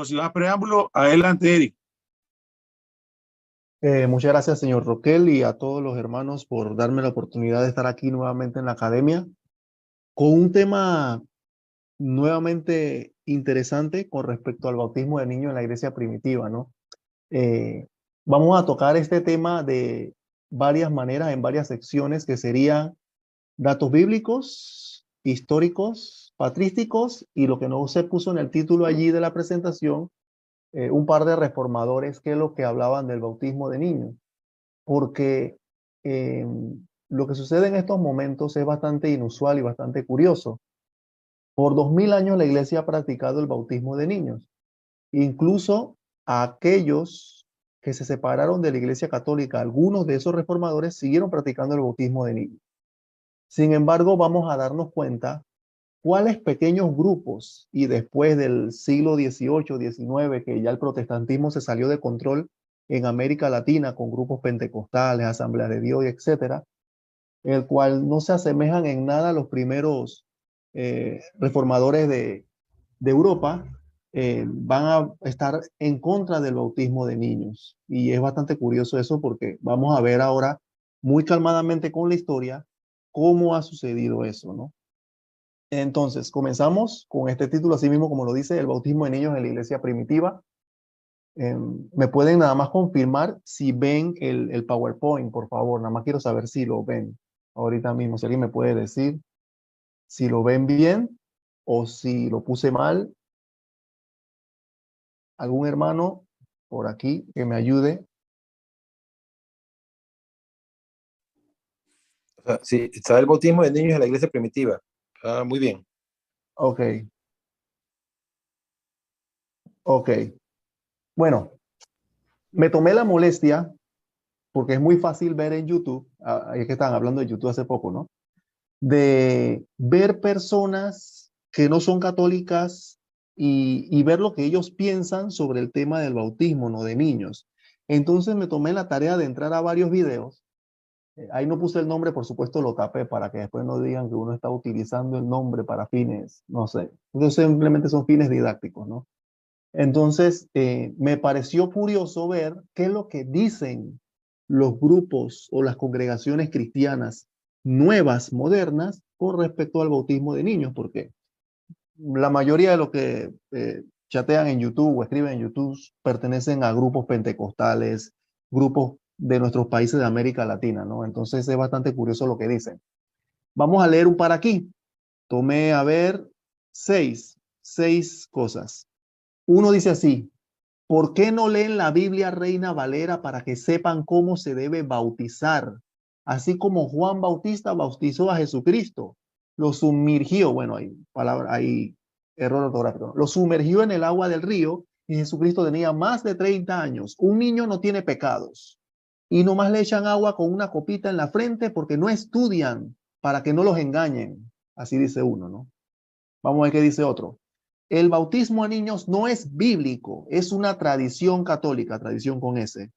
Bueno, sin más preámbulo, adelante, Eric. Muchas gracias, señor Roquel, y a todos los hermanos por darme la oportunidad de estar aquí nuevamente en la academia con un tema nuevamente interesante con respecto al bautismo de niños en la iglesia primitiva, ¿no? Eh, Vamos a tocar este tema de varias maneras, en varias secciones, que serían datos bíblicos, históricos, patrísticos, y lo que no se puso en el título allí de la presentación, un par de reformadores que es lo que hablaban del bautismo de niños. Porque eh, lo que sucede en estos momentos es bastante inusual y bastante curioso. Por 2000 años la iglesia ha practicado el bautismo de niños. Incluso a aquellos que se separaron de la iglesia católica, algunos de esos reformadores siguieron practicando el bautismo de niños. Sin embargo, vamos a darnos cuenta cuáles pequeños grupos, y después del siglo XVIII, XIX, que ya el protestantismo se salió de control en América Latina con grupos pentecostales, asambleas de Dios, etcétera, el cual no se asemejan en nada a los primeros reformadores de Europa, van a estar en contra del bautismo de niños. Y es bastante curioso eso porque vamos a ver ahora muy calmadamente con la historia cómo ha sucedido eso, ¿no? Entonces, comenzamos con este título, así mismo como lo dice, el bautismo de niños en la iglesia primitiva. ¿Me pueden nada más confirmar si ven el PowerPoint, por favor? Nada más quiero saber si lo ven ahorita mismo. Si alguien me puede decir si lo ven bien o si lo puse mal. ¿Algún hermano por aquí que me ayude? O sea, sí, está el bautismo de niños en la iglesia primitiva. Ah, muy bien. Ok, ok. Bueno, me tomé la molestia, porque es muy fácil ver en YouTube, es que estaban hablando de YouTube hace poco, ¿no? De ver personas que no son católicas y ver lo que ellos piensan sobre el tema del bautismo, ¿no? De niños. Entonces me tomé la tarea de entrar a varios videos. Ahí no puse el nombre, por supuesto lo tapé para que después no digan que uno está utilizando el nombre para fines, no sé. Entonces simplemente son fines didácticos, ¿no? Entonces me pareció curioso ver qué es lo que dicen los grupos o las congregaciones cristianas nuevas, modernas, con respecto al bautismo de niños, porque la mayoría de los que chatean en YouTube o escriben en YouTube pertenecen a grupos pentecostales, grupos de nuestros países de América Latina, ¿no? Entonces es bastante curioso lo que dicen. Vamos a leer un par aquí. Tomé a ver seis cosas. Uno dice así: ¿por qué no leen la Biblia Reina Valera para que sepan cómo se debe bautizar? Así como Juan Bautista bautizó a Jesucristo, lo sumergió, bueno, hay error ortográfico, ¿no? Lo sumergió en el agua del río y Jesucristo tenía más de 30 años. Un niño no tiene pecados y nomás le echan agua con una copita en la frente porque no estudian para que no los engañen. Así dice uno, ¿no? Vamos a ver qué dice otro. El bautismo a niños no es bíblico, es una tradición católica, tradición con S.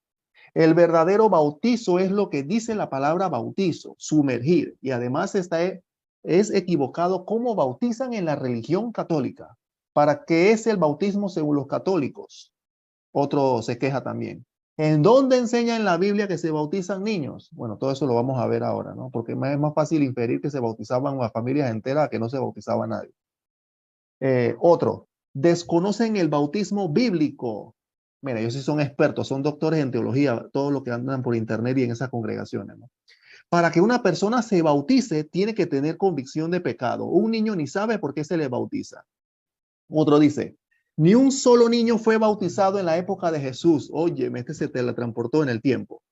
El verdadero bautizo es lo que dice la palabra bautizo, sumergir, y además es equivocado cómo bautizan en la religión católica. ¿Para qué es el bautismo según los católicos? Otro se queja también. ¿En dónde enseña en la Biblia que se bautizan niños? Bueno, todo eso lo vamos a ver ahora, ¿no? Porque es más fácil inferir que se bautizaban las familias enteras que no se bautizaba nadie. Otro, desconocen el bautismo bíblico. Mira, ellos sí son expertos, son doctores en teología, todo lo que andan por internet y en esas congregaciones, ¿no? Para que una persona se bautice, tiene que tener convicción de pecado. Un niño ni sabe por qué se le bautiza. Otro dice, ni un solo niño fue bautizado en la época de Jesús. Oye, este se teletransportó en el tiempo.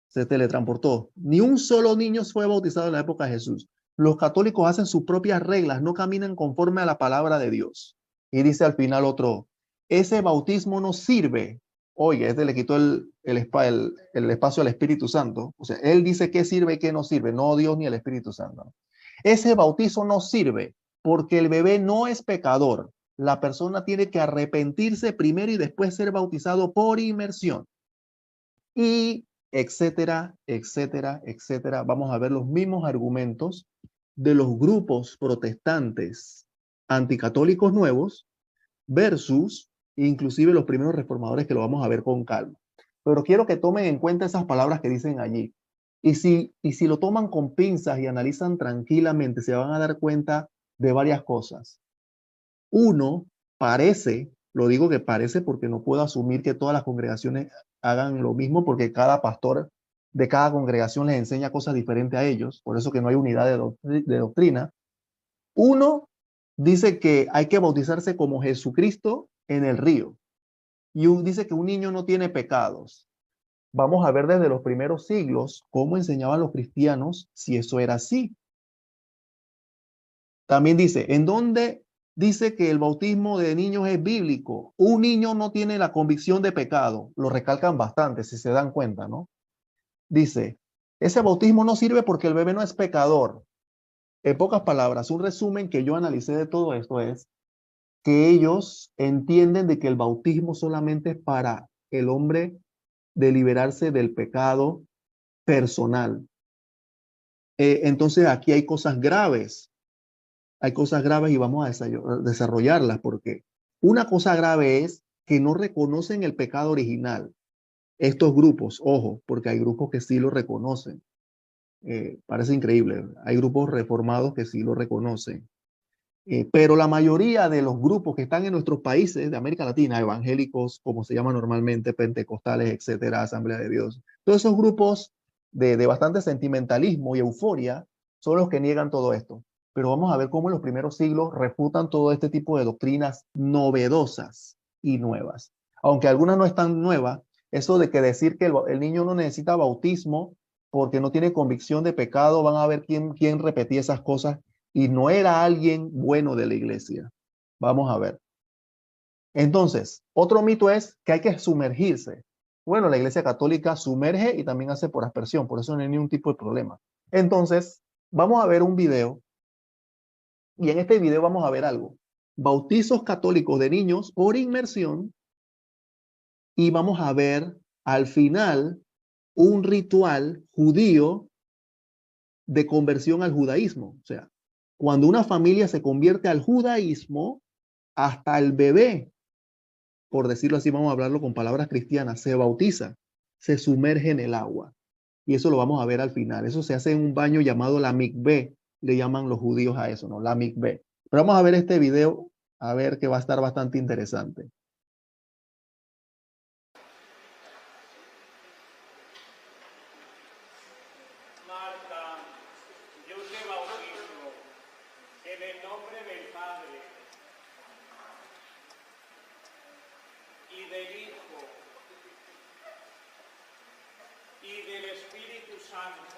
Se teletransportó. Ni un solo niño fue bautizado en la época de Jesús. Los católicos hacen sus propias reglas, no caminan conforme a la palabra de Dios. Y dice al final otro, ese bautismo no sirve. Oye, este le quitó el espacio al Espíritu Santo. O sea, él dice qué sirve y qué no sirve, no Dios ni el Espíritu Santo. Ese bautizo no sirve porque el bebé no es pecador. La persona tiene que arrepentirse primero y después ser bautizado por inmersión. Y etcétera, etcétera, etcétera. Vamos a ver los mismos argumentos de los grupos protestantes anticatólicos nuevos versus inclusive los primeros reformadores, que lo vamos a ver con calma. Pero quiero que tomen en cuenta esas palabras que dicen allí. Y si lo toman con pinzas y analizan tranquilamente, se van a dar cuenta de varias cosas. Uno, parece, lo digo que parece porque no puedo asumir que todas las congregaciones hagan lo mismo, porque cada pastor de cada congregación les enseña cosas diferentes a ellos, por eso que no hay unidad de doctrina. Uno dice que hay que bautizarse como Jesucristo en el río, y dice que un niño no tiene pecados. Vamos a ver desde los primeros siglos cómo enseñaban los cristianos si eso era así. También dice, ¿en dónde dice que el bautismo de niños es bíblico? Un niño no tiene la convicción de pecado. Lo recalcan bastante, si se dan cuenta, ¿no? Dice, ese bautismo no sirve porque el bebé no es pecador. En pocas palabras, un resumen que yo analicé de todo esto es que ellos entienden de que el bautismo solamente es para el hombre de liberarse del pecado personal. Entonces aquí hay cosas graves. Hay cosas graves y vamos a desarrollarlas, porque una cosa grave es que no reconocen el pecado original. Estos grupos, ojo, porque hay grupos que sí lo reconocen. Parece increíble. Hay grupos reformados que sí lo reconocen. Pero la mayoría de los grupos que están en nuestros países de América Latina, evangélicos, como se llama normalmente, pentecostales, etcétera, Asamblea de Dios, todos esos grupos de bastante sentimentalismo y euforia son los que niegan todo esto. Pero vamos a ver cómo en los primeros siglos refutan todo este tipo de doctrinas novedosas y nuevas. Aunque algunas no están nuevas, eso de que decir que el niño no necesita bautismo porque no tiene convicción de pecado, van a ver quién repetía esas cosas y no era alguien bueno de la iglesia. Vamos a ver. Entonces, otro mito es que hay que sumergirse. Bueno, la iglesia católica sumerge y también hace por aspersión, por eso no hay ningún tipo de problema. Entonces, vamos a ver un video y en este video vamos a ver algo. Bautizos católicos de niños por inmersión y vamos a ver al final un ritual judío de conversión al judaísmo. O sea, cuando una familia se convierte al judaísmo, hasta el bebé, por decirlo así, vamos a hablarlo con palabras cristianas, se bautiza, se sumerge en el agua. Y eso lo vamos a ver al final. Eso se hace en un baño llamado la mikveh, le llaman los judíos a eso, ¿no? La mikveh. Pero vamos a ver este video, a ver que va a estar bastante interesante. Marta, yo te bautizo en el nombre del Padre y del Hijo y del Espíritu Santo.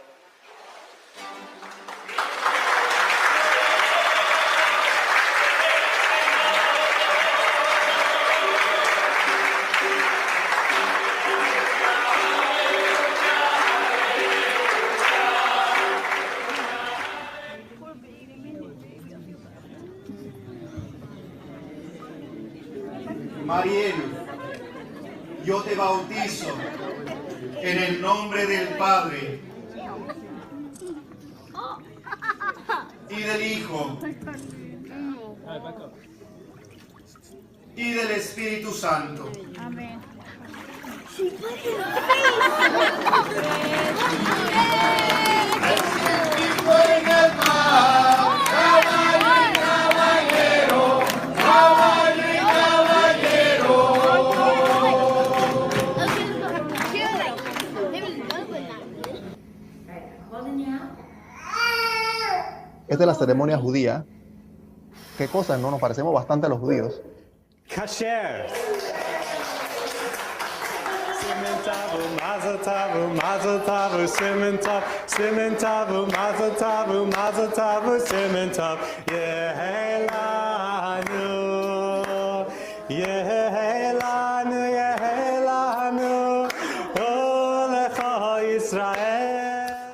Mariel, yo te bautizo en el nombre del Padre y del Hijo y del Espíritu Santo. Amén. Esta es la ceremonia judía. ¿Qué cosas? No nos parecemos bastante a los judíos. Kasher. Simentavu, mazatavu, mazatavu, simentav, simentavu, mazatavu, mazatavu, simentav, yehelanu, yehelanu, yehelanu, olecha Israel.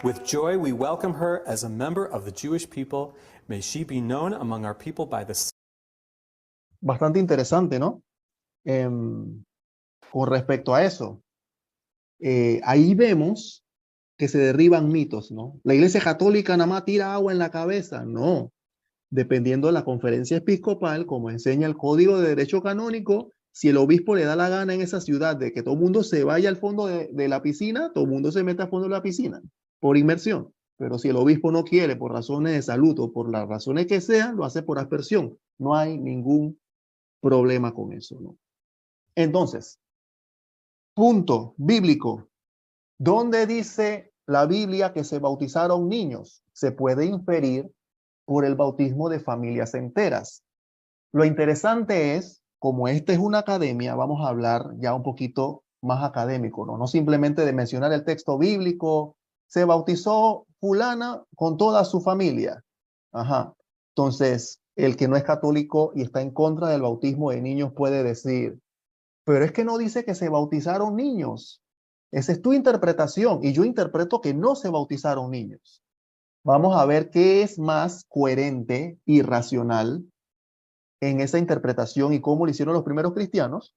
With joy, we welcome her as a member of the Jewish people. May she be known among our people by the Bastante interesante, ¿no? Con respecto a eso. Ahí vemos que se derriban mitos, ¿no? La iglesia católica nada más tira agua en la cabeza. No. Dependiendo de la conferencia episcopal, como enseña el Código de Derecho Canónico, Si el obispo le da la gana en esa ciudad de que todo el mundo se vaya al fondo de la piscina, todo el mundo se mete al fondo de la piscina por inmersión. Pero si el obispo no quiere por razones de salud o por las razones que sean, lo hace por aspersión. No hay ningún problema con eso, ¿no? Entonces, punto bíblico. ¿Dónde dice la Biblia que se bautizaron niños? Se puede inferir por el bautismo de familias enteras. Lo interesante es, como esta es una academia, vamos a hablar ya un poquito más académico, ¿no? No simplemente de mencionar el texto bíblico, se bautizó fulana con toda su familia. Ajá. Entonces, el que no es católico y está en contra del bautismo de niños puede decir, pero es que no dice que se bautizaron niños. Esa es tu interpretación y yo interpreto que no se bautizaron niños. Vamos a ver qué es más coherente y racional en esa interpretación y cómo lo hicieron los primeros cristianos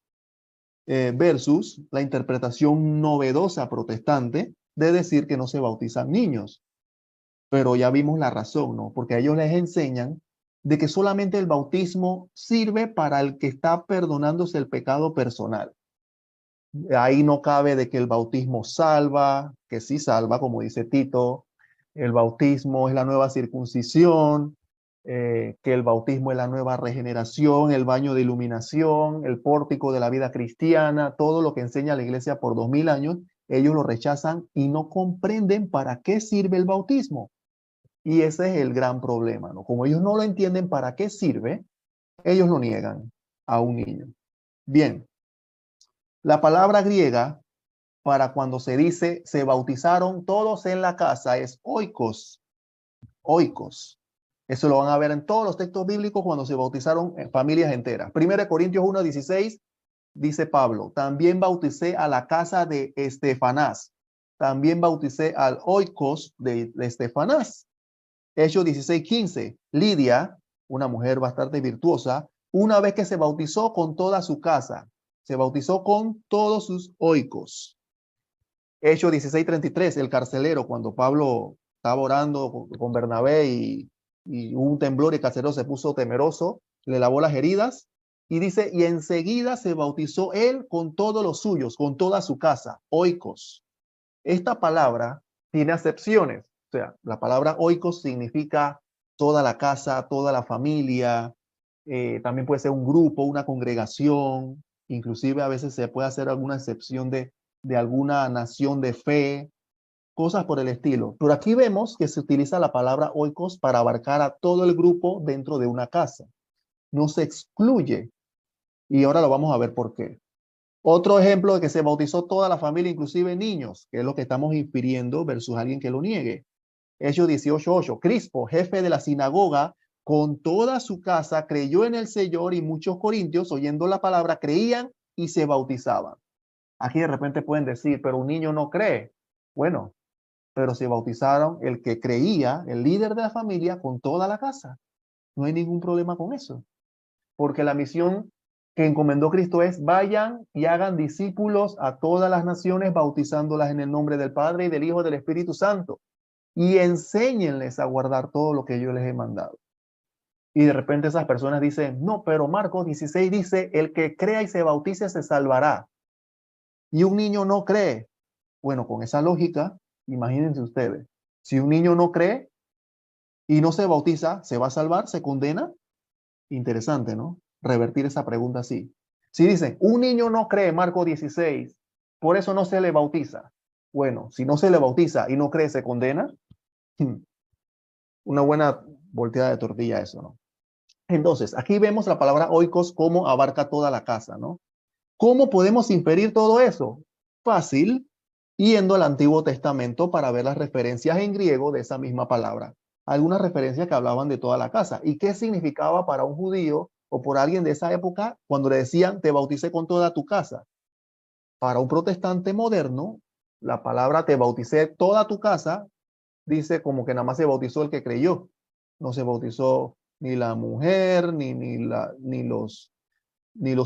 versus la interpretación novedosa protestante de decir que no se bautizan niños. Pero ya vimos la razón, ¿no? Porque a ellos les enseñan de que solamente el bautismo sirve para el que está perdonándose el pecado personal. Ahí no cabe de que el bautismo salva, que sí salva, como dice Tito, el bautismo es la nueva circuncisión, que el bautismo es la nueva regeneración, el baño de iluminación, el pórtico de la vida cristiana, todo lo que enseña la iglesia por 2000 años, ellos lo rechazan y no comprenden para qué sirve el bautismo. Y ese es el gran problema, ¿no? Como ellos no lo entienden para qué sirve, ellos lo niegan a un niño. Bien, la palabra griega para cuando se dice se bautizaron todos en la casa es oikos. Oikos. Eso lo van a ver en todos los textos bíblicos cuando se bautizaron en familias enteras. 1 Corintios 1:16 dice Pablo, también bauticé a la casa de Estefanás. También bauticé al oikos de Estefanás. Hechos 16:15. Lidia, una mujer bastante virtuosa, una vez que se bautizó con toda su casa, se bautizó con todos sus oikos. Hechos 16:33. El carcelero, cuando Pablo estaba orando con Bernabé y hubo un temblor y el carcelero se puso temeroso, le lavó las heridas y dice, y enseguida se bautizó él con todos los suyos, con toda su casa, oikos. Esta palabra tiene acepciones, o sea, la palabra oikos significa toda la casa, toda la familia, también puede ser un grupo, una congregación, inclusive a veces se puede hacer alguna excepción de alguna nación de fe, cosas por el estilo. Pero aquí vemos que se utiliza la palabra oikos para abarcar a todo el grupo dentro de una casa. No se excluye. Y ahora lo vamos a ver por qué. Otro ejemplo de que se bautizó toda la familia, inclusive niños, que es lo que estamos infiriendo versus alguien que lo niegue. Hechos 18:8. Crispo, jefe de la sinagoga, con toda su casa creyó en el Señor y muchos corintios, oyendo la palabra, creían y se bautizaban. Aquí de repente pueden decir, pero un niño no cree. Bueno, pero se bautizaron el que creía, el líder de la familia, con toda la casa. No hay ningún problema con eso. Porque la misión que encomendó Cristo es, vayan y hagan discípulos a todas las naciones, bautizándolas en el nombre del Padre y del Hijo y del Espíritu Santo. Y enséñenles a guardar todo lo que yo les he mandado. Y de repente esas personas dicen, no, pero Marcos 16 dice, el que crea y se bautice se salvará. Y un niño no cree. Bueno, con esa lógica, imagínense ustedes, si un niño no cree y no se bautiza, ¿se va a salvar? ¿Se condena? Interesante, ¿no? Revertir esa pregunta así. Si dicen, un niño no cree, Marcos 16, por eso no se le bautiza. Bueno, si no se le bautiza y no cree, ¿se condena? Una buena volteada de tortilla eso, ¿no? Entonces, aquí vemos la palabra oikos como abarca toda la casa, ¿no? ¿Cómo podemos inferir todo eso? Fácil, yendo al Antiguo Testamento para ver las referencias en griego de esa misma palabra. Algunas referencias que hablaban de toda la casa. ¿Y qué significaba para un judío o por alguien de esa época cuando le decían, te bauticé con toda tu casa? Para un protestante moderno, la palabra te bauticé toda tu casa, dice como que nada más se bautizó el que creyó. No se bautizó ni la mujer, ni los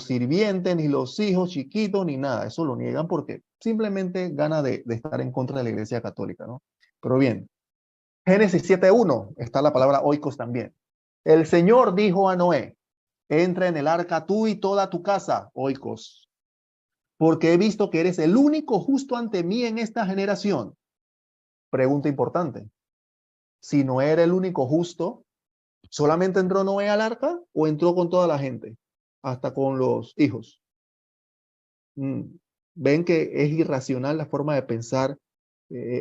sirvientes, ni los hijos chiquitos, ni nada. Eso lo niegan porque simplemente gana de estar en contra de la Iglesia Católica, ¿no? Pero bien, Génesis 7:1 está la palabra oikos también. El Señor dijo a Noé, entra en el arca tú y toda tu casa, oikos, porque he visto que eres el único justo ante mí en esta generación. Pregunta importante. Si no era el único justo, ¿solamente entró Noé al arca o entró con toda la gente? Hasta con los hijos. Ven que es irracional la forma de pensar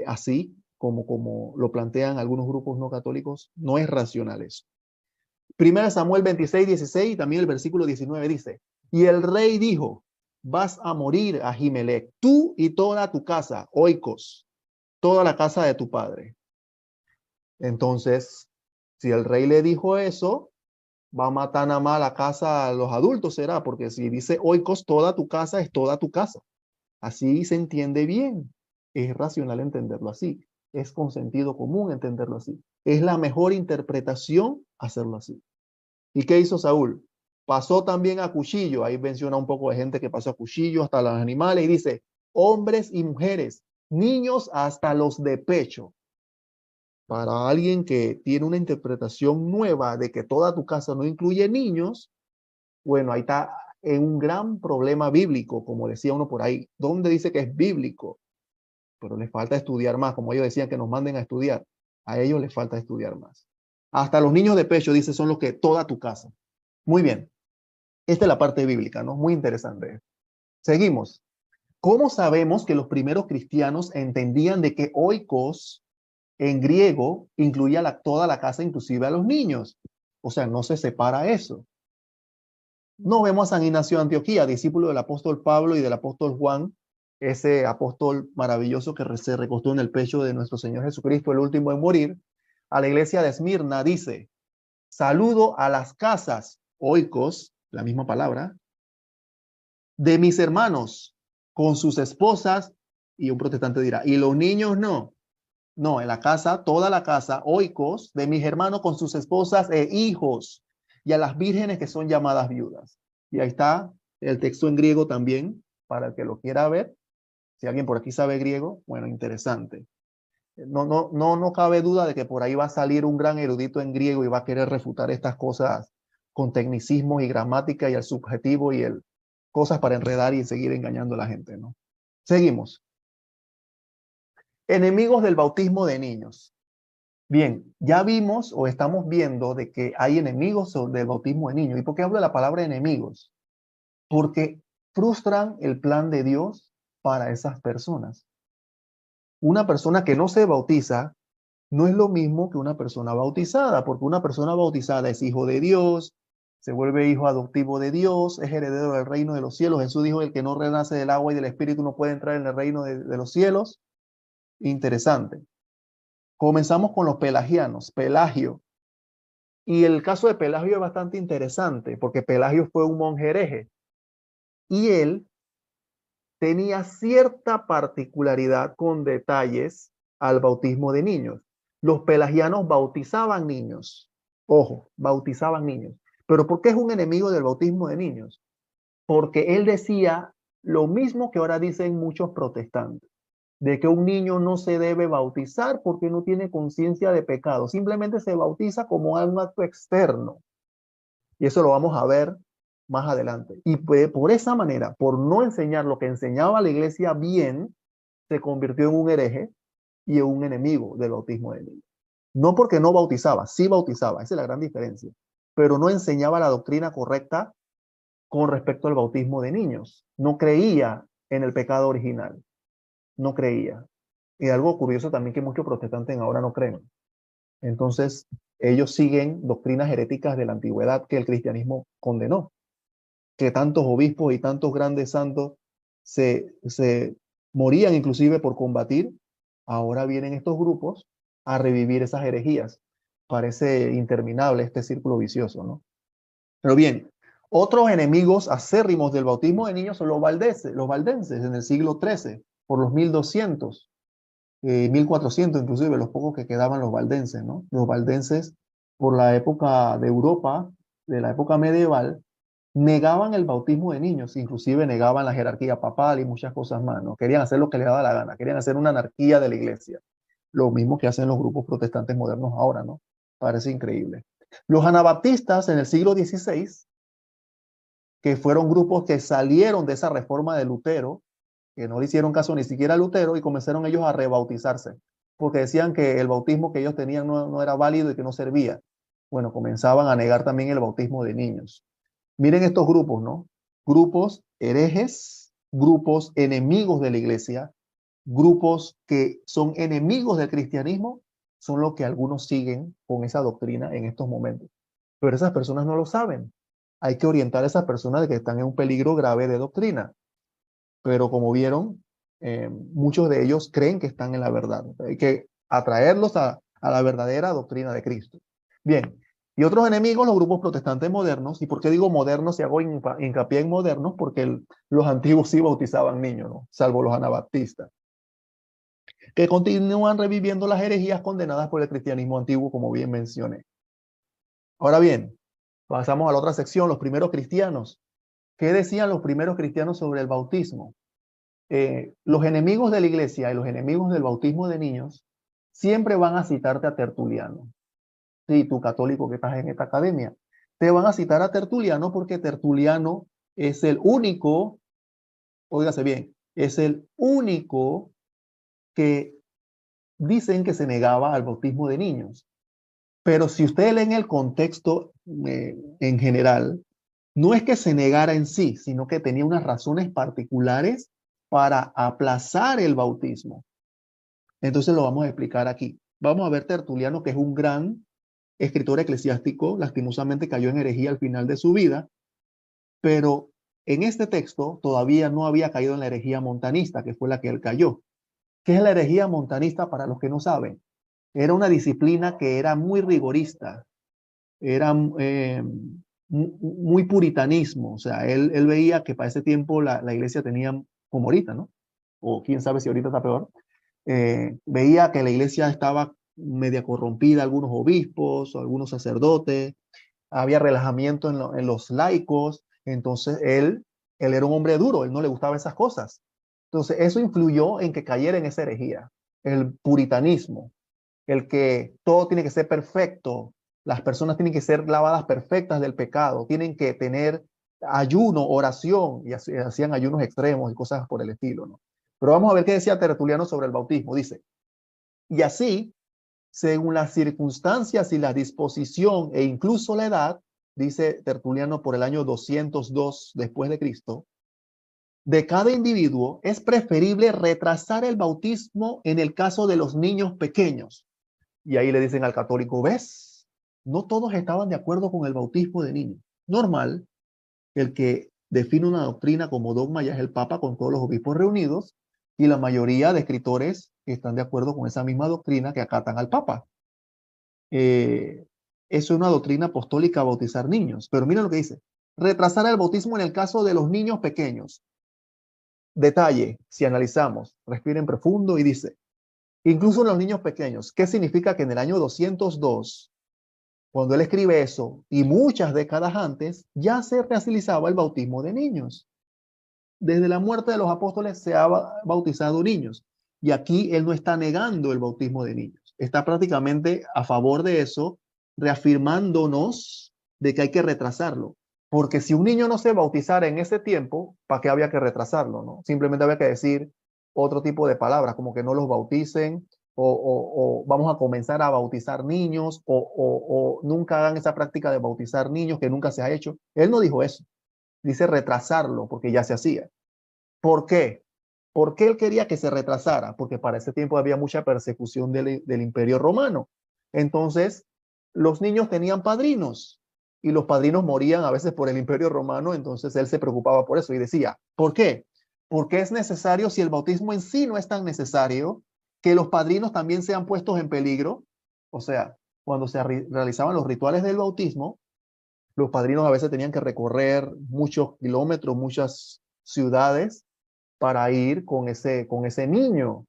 así, como lo plantean algunos grupos no católicos. No es racional eso. Primera Samuel 26, 16 y también el versículo 19 dice, y el rey dijo, vas a morir, Ahimelech, tú y toda tu casa, oikos, toda la casa de tu padre. Entonces, si el rey le dijo eso, va a matar nada más la casa a los adultos, será, porque si dice oikos, toda tu casa es toda tu casa. Así se entiende bien. Es racional entenderlo así. Es con sentido común entenderlo así. Es la mejor interpretación hacerlo así. ¿Y qué hizo Saúl? Pasó también a cuchillo. Ahí menciona un poco de gente que pasó a cuchillo hasta los animales y dice, hombres y mujeres, niños hasta los de pecho. Para alguien que tiene una interpretación nueva de que toda tu casa no incluye niños, bueno, ahí está en un gran problema bíblico, como decía uno por ahí. ¿Dónde dice que es bíblico? Pero les falta estudiar más, como ellos decían que nos manden a estudiar. A ellos les falta estudiar más. Hasta los niños de pecho, dice, son los que toda tu casa. Muy bien. Esta es la parte bíblica, ¿no? Muy interesante. Seguimos. ¿Cómo sabemos que los primeros cristianos entendían de que oikos en griego incluía toda la casa, inclusive a los niños? O sea, no se separa eso. No vemos a San Ignacio de Antioquía, discípulo del apóstol Pablo y del apóstol Juan, ese apóstol maravilloso que se recostó en el pecho de nuestro Señor Jesucristo, el último en morir. A la iglesia de Esmirna dice, saludo a las casas, oikos, la misma palabra, de mis hermanos con sus esposas, y un protestante dirá, ¿y los niños no? No, en la casa, toda la casa, oikos, de mis hermanos con sus esposas e hijos, y a las vírgenes que son llamadas viudas. Y ahí está el texto en griego también, para el que lo quiera ver. Si alguien por aquí sabe griego, bueno, interesante. No cabe duda de que por ahí va a salir un gran erudito en griego y va a querer refutar estas cosas con tecnicismos y gramática y el subjetivo y cosas para enredar y seguir engañando a la gente, ¿no? Seguimos. Enemigos del bautismo de niños. Bien, ya vimos o estamos viendo de que hay enemigos del bautismo de niños. ¿Y por qué hablo de la palabra enemigos? Porque frustran el plan de Dios para esas personas. Una persona que no se bautiza no es lo mismo que una persona bautizada, porque una persona bautizada es hijo de Dios, se vuelve hijo adoptivo de Dios, es heredero del reino de los cielos. Jesús dijo, el que no renace del agua y del espíritu no puede entrar en el reino de los cielos. Interesante. Comenzamos con los pelagianos, Pelagio. Y el caso de Pelagio es bastante interesante, porque Pelagio fue un monje hereje. Y él tenía cierta particularidad con detalles al bautismo de niños. Los pelagianos bautizaban niños. Ojo, bautizaban niños. ¿Pero por qué es un enemigo del bautismo de niños? Porque él decía lo mismo que ahora dicen muchos protestantes, de que un niño no se debe bautizar porque no tiene conciencia de pecado. Simplemente se bautiza como un acto externo. Y eso lo vamos a ver más adelante. Y por esa manera, por no enseñar lo que enseñaba la iglesia bien, se convirtió en un hereje y en un enemigo del bautismo de niños. No porque no bautizaba, sí bautizaba, esa es la gran diferencia, pero no enseñaba la doctrina correcta con respecto al bautismo de niños. No creía en el pecado original, no creía. Y algo curioso también que muchos protestantes ahora no creen. Entonces, ellos siguen doctrinas heréticas de la antigüedad que el cristianismo condenó. Que tantos obispos y tantos grandes santos se morían inclusive por combatir. Ahora vienen estos grupos a revivir esas herejías. Parece interminable este círculo vicioso, ¿no? Pero bien, otros enemigos acérrimos del bautismo de niños son los valdenses en el siglo XIII, por los 1200, 1400 inclusive, los pocos que quedaban los valdenses, ¿no? Los valdenses, por la época de Europa, de la época medieval, negaban el bautismo de niños, inclusive negaban la jerarquía papal y muchas cosas más, ¿no? Querían hacer lo que les daba la gana, querían hacer una anarquía de la iglesia. Lo mismo que hacen los grupos protestantes modernos ahora, ¿no? Parece increíble. Los anabaptistas en el siglo XVI que fueron grupos que salieron de esa reforma de Lutero, que no le hicieron caso ni siquiera a Lutero y comenzaron ellos a rebautizarse, porque decían que el bautismo que ellos tenían no era válido y que no servía. Bueno, comenzaban a negar también el bautismo de niños. Miren estos grupos, ¿no? Grupos herejes, grupos enemigos de la iglesia, grupos que son enemigos del cristianismo, son los que algunos siguen con esa doctrina en estos momentos. Pero esas personas no lo saben. Hay que orientar a esas personas de que están en un peligro grave de doctrina. Pero como vieron, muchos de ellos creen que están en la verdad. Hay que atraerlos a la verdadera doctrina de Cristo. Bien, y otros enemigos, los grupos protestantes modernos. ¿Y por qué digo modernos? Y hago hincapié en modernos, porque los antiguos sí bautizaban niños, ¿no? Salvo los anabaptistas, que continúan reviviendo las herejías condenadas por el cristianismo antiguo, como bien mencioné. Ahora bien, pasamos a la otra sección, los primeros cristianos. ¿Qué decían los primeros cristianos sobre el bautismo? Los enemigos de la iglesia y los enemigos del bautismo de niños siempre van a citarte a Tertuliano. Sí, tú católico que estás en esta academia, te van a citar a Tertuliano porque Tertuliano es el único, óigase bien, es el único que dicen que se negaba al bautismo de niños. Pero si ustedes leen el contexto en general, no es que se negara en sí, sino que tenía unas razones particulares para aplazar el bautismo. Entonces lo vamos a explicar aquí. Vamos a ver Tertuliano, que es un gran escritor eclesiástico, lastimosamente cayó en herejía al final de su vida, pero en este texto todavía no había caído en la herejía montanista, que fue la que él cayó. ¿Qué es la herejía montanista para los que no saben? Era una disciplina que era muy rigorista, era muy puritanismo, o sea, él veía que para ese tiempo la iglesia tenía, como ahorita, ¿no? O quién sabe si ahorita está peor, veía que la iglesia estaba media corrompida, algunos obispos, algunos sacerdotes, había relajamiento en los laicos, entonces él era un hombre duro, él no le gustaba esas cosas. Entonces eso influyó en que cayera en esa herejía, el puritanismo, el que todo tiene que ser perfecto, las personas tienen que ser lavadas perfectas del pecado, tienen que tener ayuno, oración, y hacían ayunos extremos y cosas por el estilo, ¿no? Pero vamos a ver qué decía Tertuliano sobre el bautismo. Dice, y así, según las circunstancias y la disposición e incluso la edad, dice Tertuliano por el año 202 después de Cristo, de cada individuo es preferible retrasar el bautismo en el caso de los niños pequeños. Y ahí le dicen al católico, ¿ves? No todos estaban de acuerdo con el bautismo de niños. Normal, el que define una doctrina como dogma ya es el Papa con todos los obispos reunidos y la mayoría de escritores están de acuerdo con esa misma doctrina que acatan al Papa. Eso es una doctrina apostólica, bautizar niños. Pero mira lo que dice, retrasar el bautismo en el caso de los niños pequeños. Detalle, si analizamos, respiren profundo y dice, incluso en los niños pequeños, ¿qué significa que en el año 202, cuando él escribe eso, y muchas décadas antes, ya se realizaba el bautismo de niños? Desde la muerte de los apóstoles se ha bautizado niños. Y aquí él no está negando el bautismo de niños. Está prácticamente a favor de eso, reafirmándonos de que hay que retrasarlo. Porque si un niño no se bautizara en ese tiempo, ¿para qué había que retrasarlo, no? Simplemente había que decir otro tipo de palabras, como que no los bauticen, o vamos a comenzar a bautizar niños, o nunca hagan esa práctica de bautizar niños que nunca se ha hecho. Él no dijo eso. Dice retrasarlo, porque ya se hacía. ¿Por qué? ¿Por qué él quería que se retrasara? Porque para ese tiempo había mucha persecución del Imperio Romano. Entonces, los niños tenían padrinos y los padrinos morían a veces por el Imperio Romano, entonces él se preocupaba por eso y decía, ¿por qué? Porque es necesario, si el bautismo en sí no es tan necesario, que los padrinos también sean puestos en peligro. O sea, cuando se realizaban los rituales del bautismo, los padrinos a veces tenían que recorrer muchos kilómetros, muchas ciudades para ir con ese niño.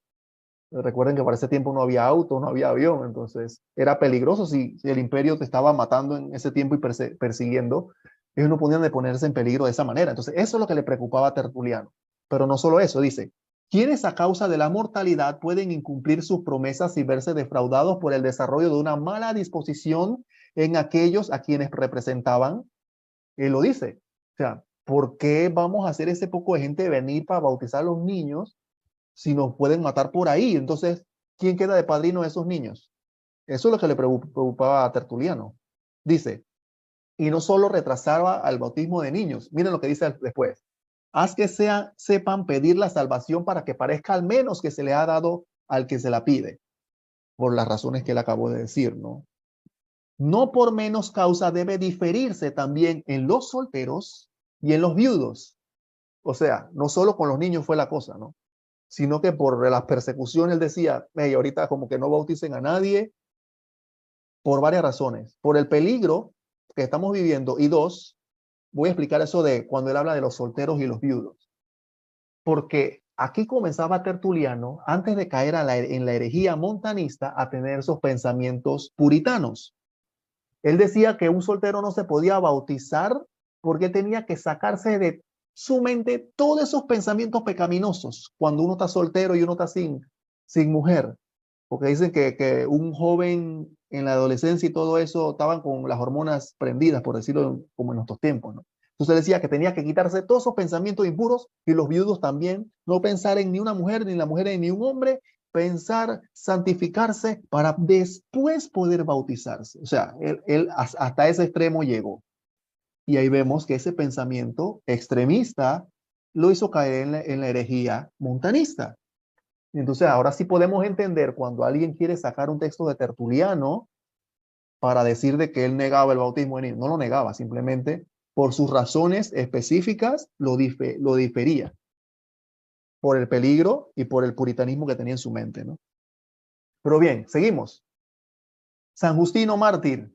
Recuerden que para ese tiempo no había auto, no había avión, entonces era peligroso si el imperio te estaba matando en ese tiempo y persiguiendo. Ellos no podían ponerse en peligro de esa manera. Entonces eso es lo que le preocupaba a Tertuliano. Pero no solo eso, dice, quienes a causa de la mortalidad pueden incumplir sus promesas y verse defraudados por el desarrollo de una mala disposición en aquellos a quienes representaban. Él lo dice. O sea, ¿por qué vamos a hacer ese poco de gente venir para bautizar a los niños si nos pueden matar por ahí? Entonces, ¿quién queda de padrino de esos niños? Eso es lo que le preocupaba a Tertuliano. Dice, y no solo retrasaba al bautismo de niños. Miren lo que dice después. Haz que sepan pedir la salvación para que parezca al menos que se le ha dado al que se la pide, por las razones que él acabó de decir, ¿no? No por menos causa debe diferirse también en los solteros y en los viudos. O sea, no solo con los niños fue la cosa, ¿no? Sino que por las persecuciones él decía, hey, ahorita como que no bauticen a nadie, por varias razones. Por el peligro que estamos viviendo, y dos, voy a explicar eso de cuando él habla de los solteros y los viudos. Porque aquí comenzaba Tertuliano, antes de caer en la herejía montanista, a tener esos pensamientos puritanos. Él decía que un soltero no se podía bautizar porque tenía que sacarse de su mente todos esos pensamientos pecaminosos cuando uno está soltero y uno está sin mujer. Porque dicen que un joven en la adolescencia y todo eso estaban con las hormonas prendidas, por decirlo como en nuestros tiempos, ¿no? Entonces decía que tenía que quitarse todos esos pensamientos impuros, y los viudos también, no pensar en ni una mujer, ni la mujer en ni un hombre, pensar, santificarse para después poder bautizarse. O sea, él hasta ese extremo llegó. Y ahí vemos que ese pensamiento extremista lo hizo caer en la herejía montanista. Entonces ahora sí podemos entender cuando alguien quiere sacar un texto de Tertuliano para decir de que él negaba el bautismo de niños. No lo negaba, simplemente por sus razones específicas lo difería. Por el peligro y por el puritanismo que tenía en su mente, ¿no? Pero bien, seguimos. San Justino mártir,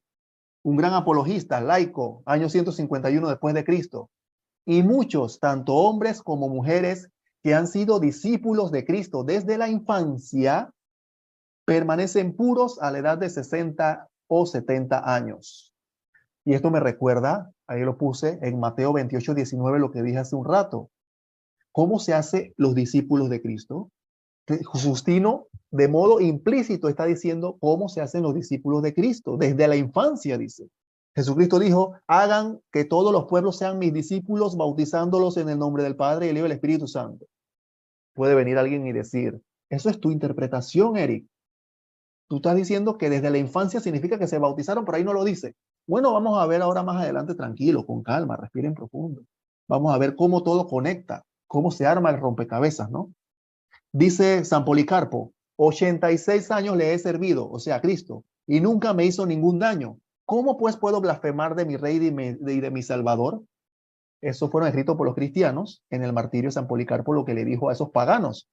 un gran apologista, laico, año 151 después de Cristo. Y muchos, tanto hombres como mujeres, que han sido discípulos de Cristo desde la infancia, permanecen puros a la edad de 60 o 70 años. Y esto me recuerda, ahí lo puse en Mateo 28, 19, lo que dije hace un rato. ¿Cómo se hace los discípulos de Cristo? Justino, de modo implícito, está diciendo cómo se hacen los discípulos de Cristo. Desde la infancia, dice. Jesucristo dijo, hagan que todos los pueblos sean mis discípulos, bautizándolos en el nombre del Padre, y el Hijo y el Espíritu Santo. Puede venir alguien y decir, eso es tu interpretación, Eric. Tú estás diciendo que desde la infancia significa que se bautizaron, pero ahí no lo dice. Bueno, vamos a ver ahora más adelante, tranquilo, con calma, respiren profundo. Vamos a ver cómo todo conecta, cómo se arma el rompecabezas, ¿no? Dice San Policarpo, 86 años le he servido, o sea, a Cristo, y nunca me hizo ningún daño. ¿Cómo pues puedo blasfemar de mi Rey y de mi Salvador? Eso fueron escritos por los cristianos en el martirio de San Policarpo, lo que le dijo a esos paganos,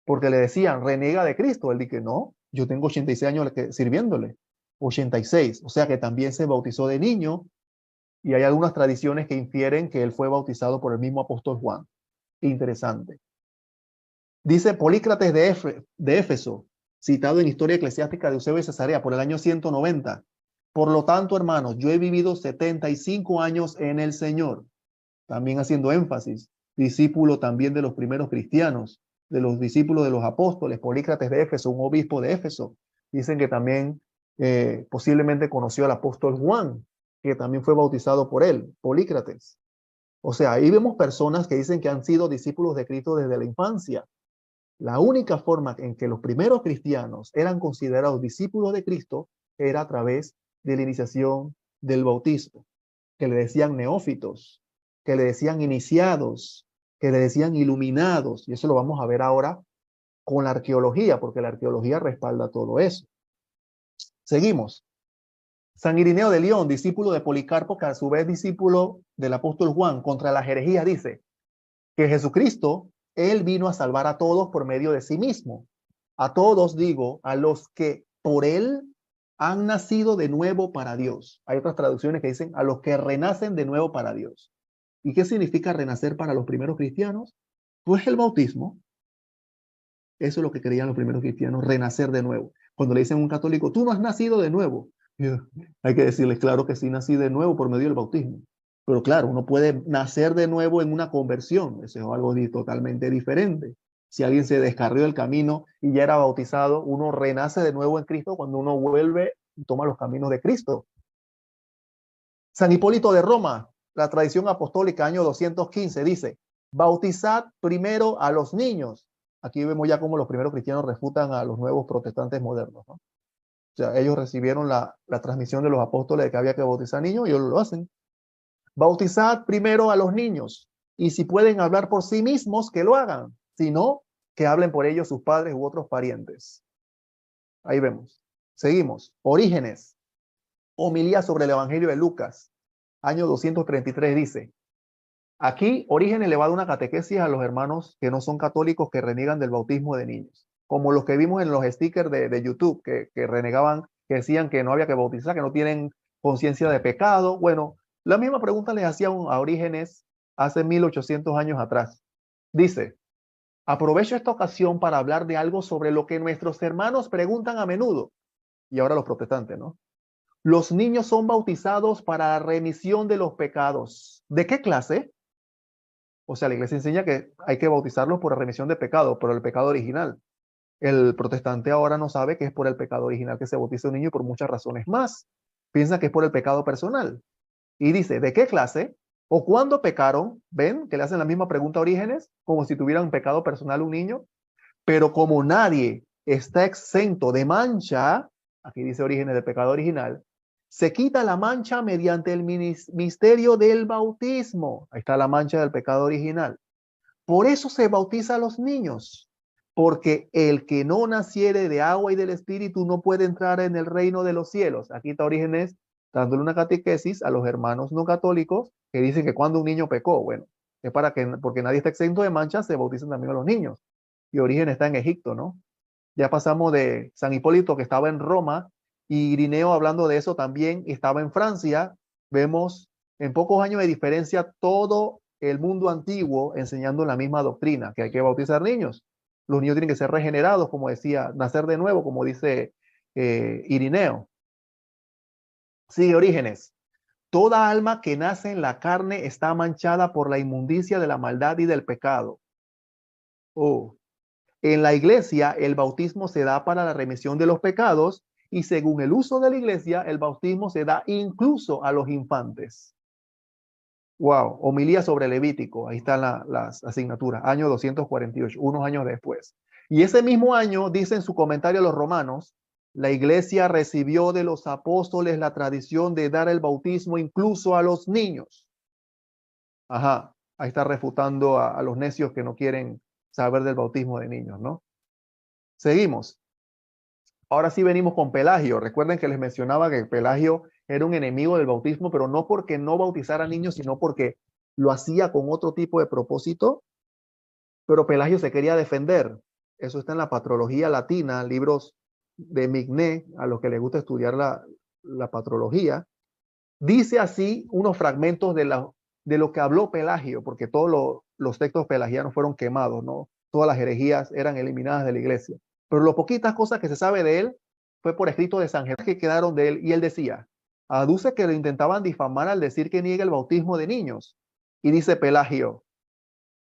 porque le decían, renega de Cristo. Él dice, no, yo tengo 86 años sirviéndole, 86, o sea que también se bautizó de niño, y hay algunas tradiciones que infieren que él fue bautizado por el mismo apóstol Juan. Interesante. Dice Polícrates de Éfeso, citado en Historia Eclesiástica de Eusebio de Cesarea por el año 190. Por lo tanto, hermanos, yo he vivido 75 años en el Señor. También haciendo énfasis, discípulo también de los primeros cristianos, de los discípulos de los apóstoles. Polícrates de Éfeso, un obispo de Éfeso. Dicen que también posiblemente conoció al apóstol Juan, que también fue bautizado por él, Polícrates. O sea, ahí vemos personas que dicen que han sido discípulos de Cristo desde la infancia. La única forma en que los primeros cristianos eran considerados discípulos de Cristo era a través de la iniciación del bautismo, que le decían neófitos, que le decían iniciados, que le decían iluminados, y eso lo vamos a ver ahora con la arqueología, porque la arqueología respalda todo eso. Seguimos. San Irineo de León, discípulo de Policarpo, que a su vez discípulo del apóstol Juan, contra las herejías, dice que Jesucristo, él vino a salvar a todos por medio de sí mismo. A todos digo, a los que por él han nacido de nuevo para Dios. Hay otras traducciones que dicen a los que renacen de nuevo para Dios. ¿Y qué significa renacer para los primeros cristianos? Pues el bautismo. Eso es lo que creían los primeros cristianos, renacer de nuevo. Cuando le dicen a un católico, tú no has nacido de nuevo, hay que decirles, claro que sí nací de nuevo por medio del bautismo. Pero claro, uno puede nacer de nuevo en una conversión. Eso es algo totalmente diferente. Si alguien se descarrió del camino y ya era bautizado, uno renace de nuevo en Cristo cuando uno vuelve y toma los caminos de Cristo. San Hipólito de Roma, la tradición apostólica, año 215, dice, bautizad primero a los niños. Aquí vemos ya cómo los primeros cristianos refutan a los nuevos protestantes modernos, ¿no? O sea, ellos recibieron la transmisión de los apóstoles de que había que bautizar niños y ellos lo hacen. Bautizad primero a los niños y si pueden hablar por sí mismos, que lo hagan. Si no, que hablen por ellos sus padres u otros parientes. Ahí vemos. Seguimos. Orígenes. Homilía sobre el Evangelio de Lucas. Año 233 dice. Aquí Orígenes le va a dar una catequesis a los hermanos que no son católicos que reniegan del bautismo de niños. Como los que vimos en los stickers de YouTube que renegaban, que decían que no había que bautizar, que no tienen conciencia de pecado. Bueno, la misma pregunta les hacía a Orígenes hace 1800 años atrás. Dice, aprovecho esta ocasión para hablar de algo sobre lo que nuestros hermanos preguntan a menudo, y ahora los protestantes, ¿no? Los niños son bautizados para la remisión de los pecados. ¿De qué clase? O sea, la iglesia enseña que hay que bautizarlos por la remisión de pecado, por el pecado original. El protestante ahora no sabe que es por el pecado original que se bautiza un niño y por muchas razones más. Piensa que es por el pecado personal. Y dice, ¿de qué clase? ¿O cuándo pecaron? ¿Ven? Que le hacen la misma pregunta a Orígenes, como si tuviera un pecado personal un niño. Pero como nadie está exento de mancha, aquí dice Orígenes del pecado original, se quita la mancha mediante el misterio del bautismo. Ahí está la mancha del pecado original. Por eso se bautiza a los niños, porque el que no naciere de agua y del espíritu no puede entrar en el reino de los cielos. Aquí está Orígenes dándole una catequesis a los hermanos no católicos que dicen que cuando un niño pecó, bueno, es para que, porque nadie está exento de mancha, se bautizan también a los niños. Y Orígenes está en Egipto, ¿no? Ya pasamos de San Hipólito, que estaba en Roma, y Irineo, hablando de eso, también estaba en Francia. Vemos en pocos años de diferencia todo el mundo antiguo enseñando la misma doctrina, que hay que bautizar niños. Los niños tienen que ser regenerados, como decía, nacer de nuevo, como dice Irineo. Sigue Orígenes. Toda alma que nace en la carne está manchada por la inmundicia de la maldad y del pecado. Oh. En la iglesia, el bautismo se da para la remisión de los pecados y según el uso de la iglesia, el bautismo se da incluso a los infantes. Wow, homilía sobre Levítico, ahí están las asignaturas, año 248, unos años después. Y ese mismo año, dice en su comentario a los romanos, la iglesia recibió de los apóstoles la tradición de dar el bautismo incluso a los niños. Ajá, ahí está refutando a los necios que no quieren saber del bautismo de niños, ¿no? Seguimos. Ahora sí venimos con Pelagio. Recuerden que les mencionaba que Pelagio era un enemigo del bautismo, pero no porque no bautizara niños, sino porque lo hacía con otro tipo de propósito. Pero Pelagio se quería defender. Eso está en la patrología latina, libros de Migné, a los que les gusta estudiar la patrología. Dice así unos fragmentos de lo que habló Pelagio, porque todos los textos pelagianos fueron quemados, ¿no? Todas las herejías eran eliminadas de la iglesia. Pero lo poquitas cosas que se sabe de él fue por escrito de San Jerónimo que quedaron de él, y él decía, aduce que lo intentaban difamar al decir que niega el bautismo de niños. Y dice Pelagio,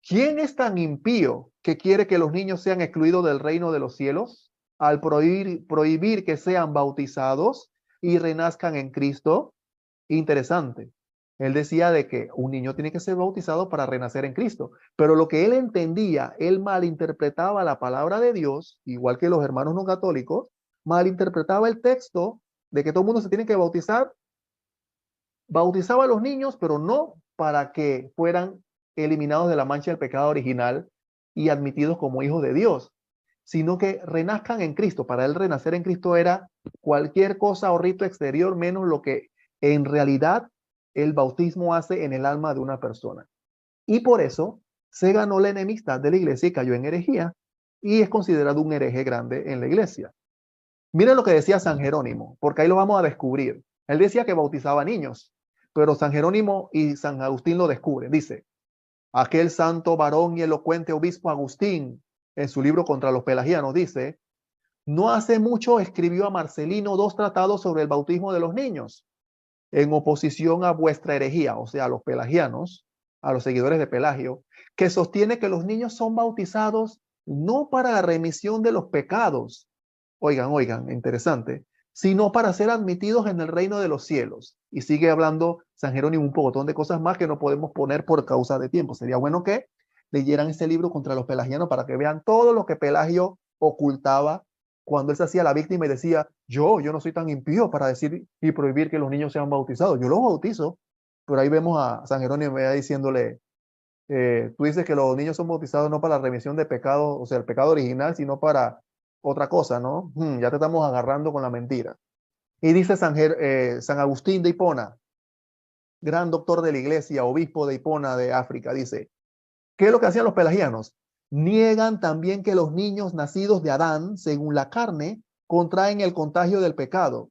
¿quién es tan impío que quiere que los niños sean excluidos del reino de los cielos al prohibir que sean bautizados y renazcan en Cristo? Interesante. Él decía de que un niño tiene que ser bautizado para renacer en Cristo, pero lo que él entendía, él malinterpretaba la palabra de Dios, igual que los hermanos no católicos, malinterpretaba el texto de que todo el mundo se tiene que bautizar, bautizaba a los niños, pero no para que fueran eliminados de la mancha del pecado original y admitidos como hijos de Dios, sino que renazcan en Cristo. Para él renacer en Cristo era cualquier cosa o rito exterior menos lo que en realidad el bautismo hace en el alma de una persona. Y por eso se ganó la enemistad de la iglesia y cayó en herejía y es considerado un hereje grande en la iglesia. Miren lo que decía San Jerónimo, porque ahí lo vamos a descubrir. Él decía que bautizaba niños, pero San Jerónimo y San Agustín lo descubren. Dice, aquel santo varón y elocuente obispo Agustín, en su libro contra los pelagianos, dice, no hace mucho escribió a Marcelino 2 tratados sobre el bautismo de los niños, en oposición a vuestra herejía, o sea, a los pelagianos, a los seguidores de Pelagio, que sostiene que los niños son bautizados no para la remisión de los pecados. Oigan, interesante, sino para ser admitidos en el reino de los cielos. Y sigue hablando San Jerónimo un pocotón de cosas más que no podemos poner por causa de tiempo. Sería bueno que leyeran este libro contra los pelagianos para que vean todo lo que Pelagio ocultaba cuando él se hacía la víctima y decía, yo no soy tan impío para decir y prohibir que los niños sean bautizados. Yo los bautizo. Pero ahí vemos a San Jerónimo diciéndole, tú dices que los niños son bautizados no para la remisión de pecados, o sea, el pecado original, sino para otra cosa, ¿no? Ya te estamos agarrando con la mentira. Y dice San Agustín de Hipona, gran doctor de la iglesia, obispo de Hipona de África, dice, ¿qué es lo que hacían los pelagianos? Niegan también que los niños nacidos de Adán, según la carne, contraen el contagio del pecado.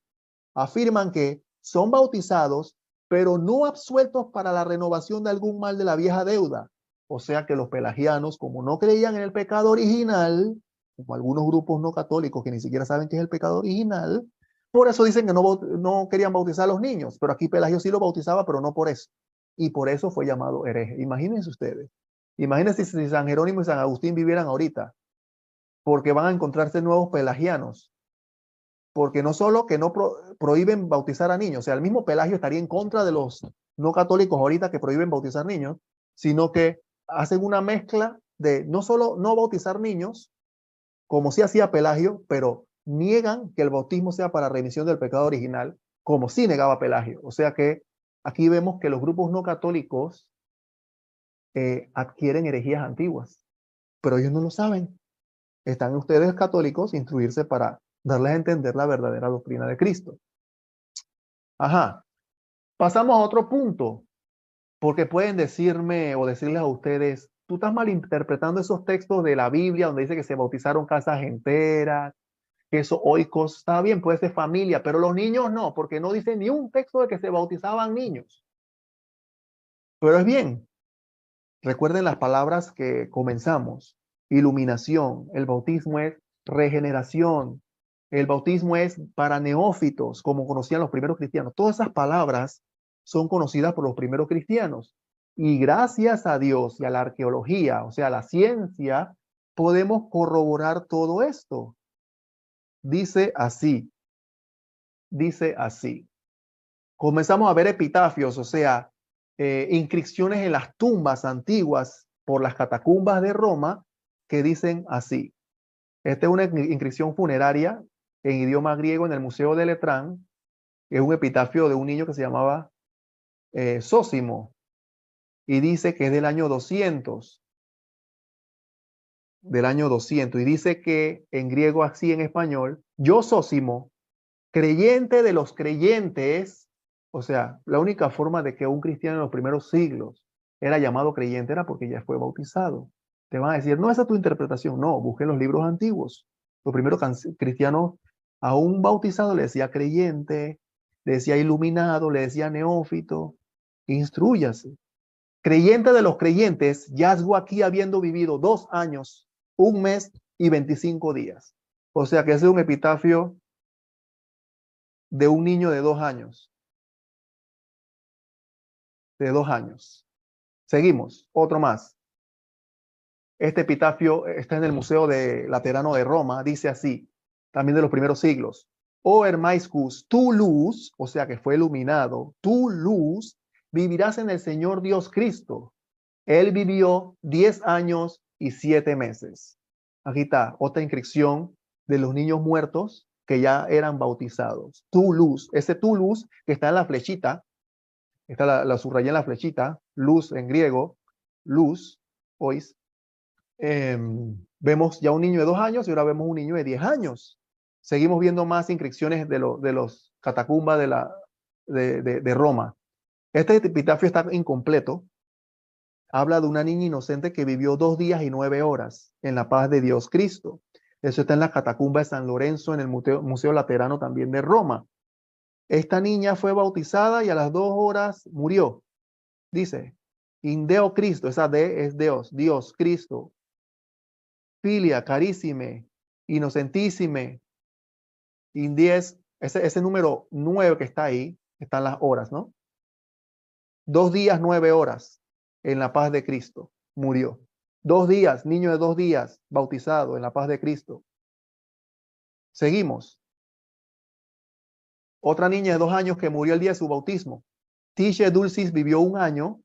Afirman que son bautizados, pero no absueltos para la renovación de algún mal de la vieja deuda. O sea que los pelagianos, como no creían en el pecado original, como algunos grupos no católicos que ni siquiera saben qué es el pecado original, por eso dicen que no querían bautizar a los niños, pero aquí Pelagio sí lo bautizaba, pero no por eso. Y por eso fue llamado hereje. Imagínense ustedes. Imagínense si San Jerónimo y San Agustín vivieran ahorita, porque van a encontrarse nuevos pelagianos. Porque no solo que no prohíben bautizar a niños, o sea, el mismo Pelagio estaría en contra de los no católicos ahorita que prohíben bautizar niños, sino que hacen una mezcla de no solo no bautizar niños, como sí hacía Pelagio, pero niegan que el bautismo sea para remisión del pecado original, como sí negaba Pelagio. O sea que aquí vemos que los grupos no católicos adquieren herejías antiguas, pero ellos no lo saben. Están ustedes católicos instruirse para darles a entender la verdadera doctrina de Cristo. Ajá. Pasamos a otro punto, porque pueden decirme o decirles a ustedes, tú estás malinterpretando esos textos de la Biblia donde dice que se bautizaron casas enteras, que eso oikos, está bien, puede ser familia, pero los niños no, porque no dice ni un texto de que se bautizaban niños. Pero es bien, recuerden las palabras que comenzamos. Iluminación, el bautismo es regeneración, el bautismo es para neófitos, como conocían los primeros cristianos. Todas esas palabras son conocidas por los primeros cristianos. Y gracias a Dios y a la arqueología, o sea, a la ciencia, podemos corroborar todo esto. Dice así. Comenzamos a ver epitafios, o sea, inscripciones en las tumbas antiguas por las catacumbas de Roma que dicen así. Esta es una inscripción funeraria en idioma griego en el Museo de Letrán. Es un epitafio de un niño que se llamaba Zósimo y dice que es del año 200. Y dice que en griego así en español, yo Zósimo, creyente de los creyentes, o sea, la única forma de que un cristiano en los primeros siglos era llamado creyente era porque ya fue bautizado. Te van a decir, no, esa es tu interpretación. No, busquen los libros antiguos. Los primeros cristianos a un bautizado le decía creyente, le decía iluminado, le decía neófito. Instrúyase. Creyente de los creyentes, yazgo aquí habiendo vivido 2 años, 1 mes y 25 días. O sea que ese es un epitafio de un niño de 2 años. De 2 años. Seguimos, otro más. Este epitafio está en el Museo Laterano de Roma, dice así, también de los primeros siglos. O Hermaiscus, tu luz, o sea que fue iluminado, tu luz, vivirás en el Señor Dios Cristo. Él vivió 10 años y 7 meses. Aquí está otra inscripción de los niños muertos que ya eran bautizados. Tu luz, ese tu luz que está en la flechita, está la subrayé en la flechita, luz en griego, luz, ois. Vemos ya un niño de 2 años y ahora vemos un niño de 10 años. Seguimos viendo más inscripciones de los catacumbas de Roma. Este epitafio está incompleto. Habla de una niña inocente que vivió 2 días y 9 horas en la paz de Dios Cristo. Eso está en la catacumba de San Lorenzo, en el Museo Laterano también de Roma. Esta niña fue bautizada y a las 2 horas murió. Dice, in Deo Cristo, esa D es Dios, Dios, Cristo. Filia, carissime, innocentissime, in 10, ese número 9 que está ahí, están las horas, ¿no? 2 días, 9 horas en la paz de Cristo, murió. 2 días, niño de 2 días, bautizado en la paz de Cristo. Seguimos. Otra niña de 2 años que murió el día de su bautismo. Tisha Dulcis vivió 1 año,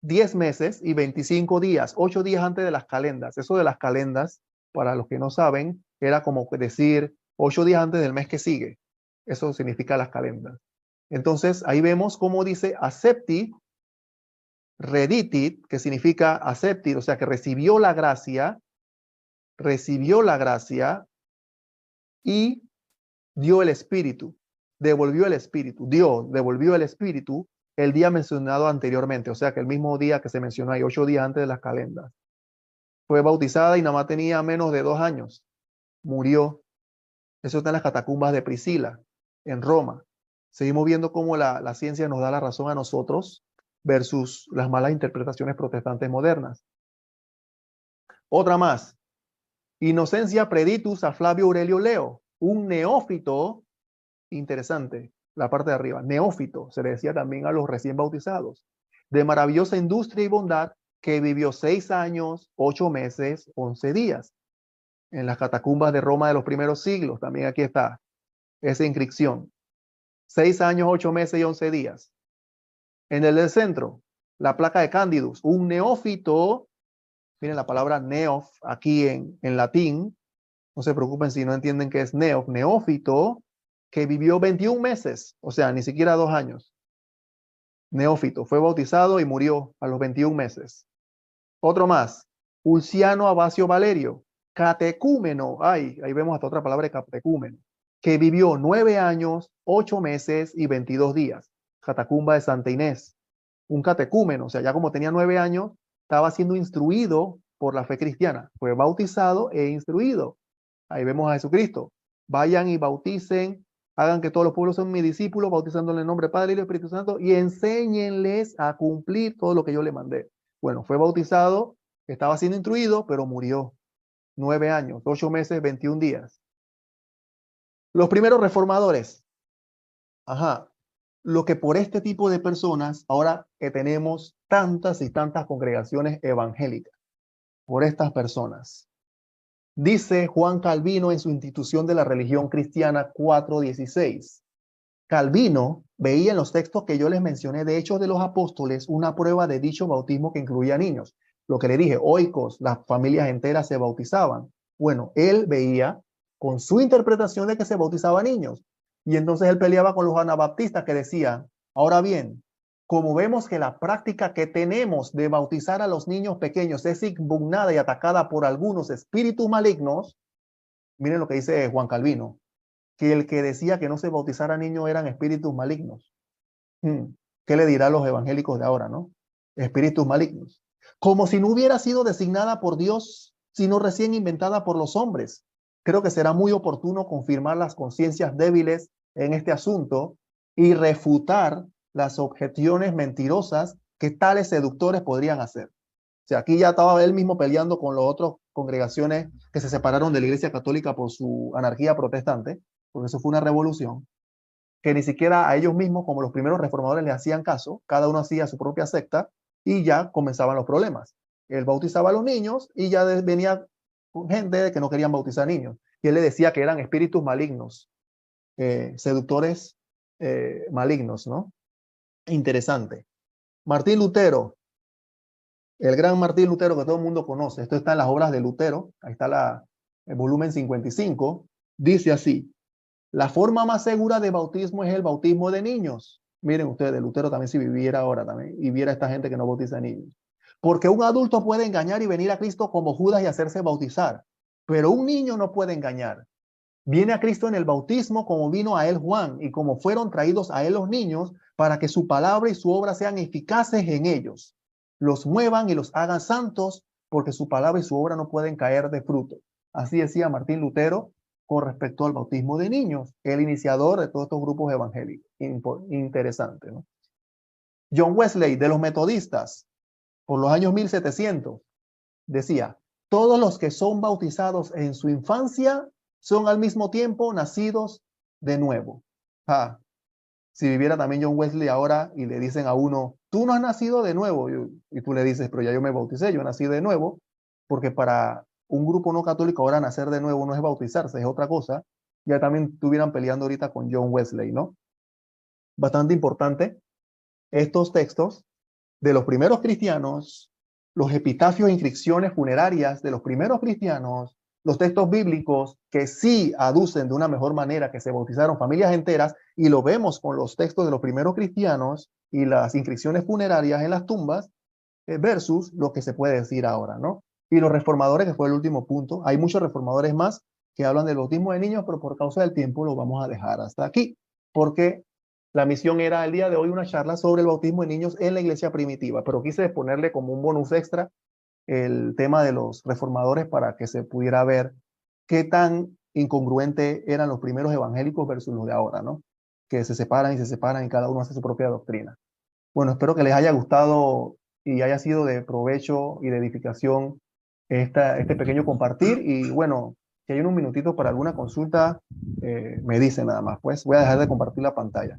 10 meses y 25 días, 8 días antes de las calendas. Eso de las calendas, para los que no saben, era como decir 8 días antes del mes que sigue. Eso significa las calendas. Entonces, ahí vemos cómo dice accepti, reditit, que significa acceptir, o sea, que recibió la gracia y dio el espíritu, devolvió el espíritu, devolvió el espíritu el día mencionado anteriormente, o sea que el mismo día que se mencionó ahí, 8 días antes de las calendas. Fue bautizada y nada más tenía menos de 2 años. Murió. Eso está en las catacumbas de Priscila, en Roma. Seguimos viendo cómo la ciencia nos da la razón a nosotros versus las malas interpretaciones protestantes modernas. Otra más. Inocencia preditus a Flavio Aurelio Leo, un neófito, interesante, la parte de arriba, neófito, se le decía también a los recién bautizados, de maravillosa industria y bondad, que vivió 6 años, 8 meses, 11 días. En las catacumbas de Roma de los primeros siglos, también aquí está esa inscripción. 6 años, 8 meses y 11 días. En el del centro, la placa de Candidus, un neófito. Miren la palabra neof aquí en latín. No se preocupen si no entienden qué es neof. Neófito, que vivió 21 meses, o sea, ni siquiera 2 años. Neófito, fue bautizado y murió a los 21 meses. Otro más, Ulciano Abacio Valerio, catecúmeno. Ahí vemos hasta otra palabra de catecúmeno, que vivió 9 años, 8 meses y 22 días. Catacumba de Santa Inés. Un catecúmeno, o sea, ya como tenía 9 años, estaba siendo instruido por la fe cristiana. Fue bautizado e instruido. Ahí vemos a Jesucristo. Vayan y bauticen, hagan que todos los pueblos sean mis discípulos, bautizándole en el nombre del Padre y del Espíritu Santo, y enséñenles a cumplir todo lo que yo le mandé. Bueno, fue bautizado, estaba siendo instruido, pero murió. 9 años, 8 meses, 21 días. Los primeros reformadores. Lo que por este tipo de personas, ahora que tenemos tantas y tantas congregaciones evangélicas, por estas personas. Dice Juan Calvino en su Institución de la Religión Cristiana 4:16. Calvino veía en los textos que yo les mencioné de Hechos de los Apóstoles una prueba de dicho bautismo que incluía niños. Lo que le dije, oikos, las familias enteras se bautizaban. Bueno, él veía con su interpretación de que se bautizaban niños. Y entonces él peleaba con los anabaptistas que decían, ahora bien, como vemos que la práctica que tenemos de bautizar a los niños pequeños es impugnada y atacada por algunos espíritus malignos, miren lo que dice Juan Calvino, que el que decía que no se bautizara a niños eran espíritus malignos. ¿Qué le dirá a los evangélicos de ahora, no? Espíritus malignos. Como si no hubiera sido designada por Dios, sino recién inventada por los hombres. Creo que será muy oportuno confirmar las conciencias débiles en este asunto y refutar las objeciones mentirosas que tales seductores podrían hacer. O sea, aquí ya estaba él mismo peleando con las otras congregaciones que se separaron de la Iglesia Católica por su anarquía protestante, porque eso fue una revolución, que ni siquiera a ellos mismos, como los primeros reformadores, les hacían caso, cada uno hacía su propia secta y ya comenzaban los problemas. Él bautizaba a los niños y ya venía gente que no querían bautizar niños. Y él le decía que eran espíritus malignos, seductores malignos, ¿no? Interesante. Martín Lutero, el gran Martín Lutero que todo el mundo conoce, esto está en las obras de Lutero, ahí está el volumen 55, dice así, la forma más segura de bautismo es el bautismo de niños. Miren ustedes, Lutero también si viviera ahora también, y viera a esta gente que no bautiza niños. Porque un adulto puede engañar y venir a Cristo como Judas y hacerse bautizar, pero un niño no puede engañar. Viene a Cristo en el bautismo como vino a él Juan y como fueron traídos a él los niños para que su palabra y su obra sean eficaces en ellos, los muevan y los hagan santos porque su palabra y su obra no pueden caer de fruto. Así decía Martín Lutero con respecto al bautismo de niños, el iniciador de todos estos grupos evangélicos. Interesante, ¿no? John Wesley, de los metodistas, por los años 1700, decía, todos los que son bautizados en su infancia son al mismo tiempo nacidos de nuevo. Si viviera también John Wesley ahora y le dicen a uno, tú no has nacido de nuevo, y tú le dices, pero ya yo me bauticé, yo nací de nuevo, porque para un grupo no católico ahora nacer de nuevo no es bautizarse, es otra cosa, ya también estuvieran peleando ahorita con John Wesley, ¿no? Bastante importante, estos textos de los primeros cristianos, los epitafios e inscripciones funerarias de los primeros cristianos, los textos bíblicos que sí aducen de una mejor manera que se bautizaron familias enteras, y lo vemos con los textos de los primeros cristianos y las inscripciones funerarias en las tumbas, versus lo que se puede decir ahora, ¿no? Y los reformadores, que fue el último punto. Hay muchos reformadores más que hablan del bautismo de niños, pero por causa del tiempo lo vamos a dejar hasta aquí, porque la misión era el día de hoy una charla sobre el bautismo de niños en la iglesia primitiva, pero quise ponerle como un bonus extra el tema de los reformadores para que se pudiera ver qué tan incongruente eran los primeros evangélicos versus los de ahora, ¿no? Que se separan y cada uno hace su propia doctrina. Bueno, espero que les haya gustado y haya sido de provecho y de edificación este pequeño compartir. Y bueno, si hay un minutito para alguna consulta, me dicen nada más. Pues voy a dejar de compartir la pantalla.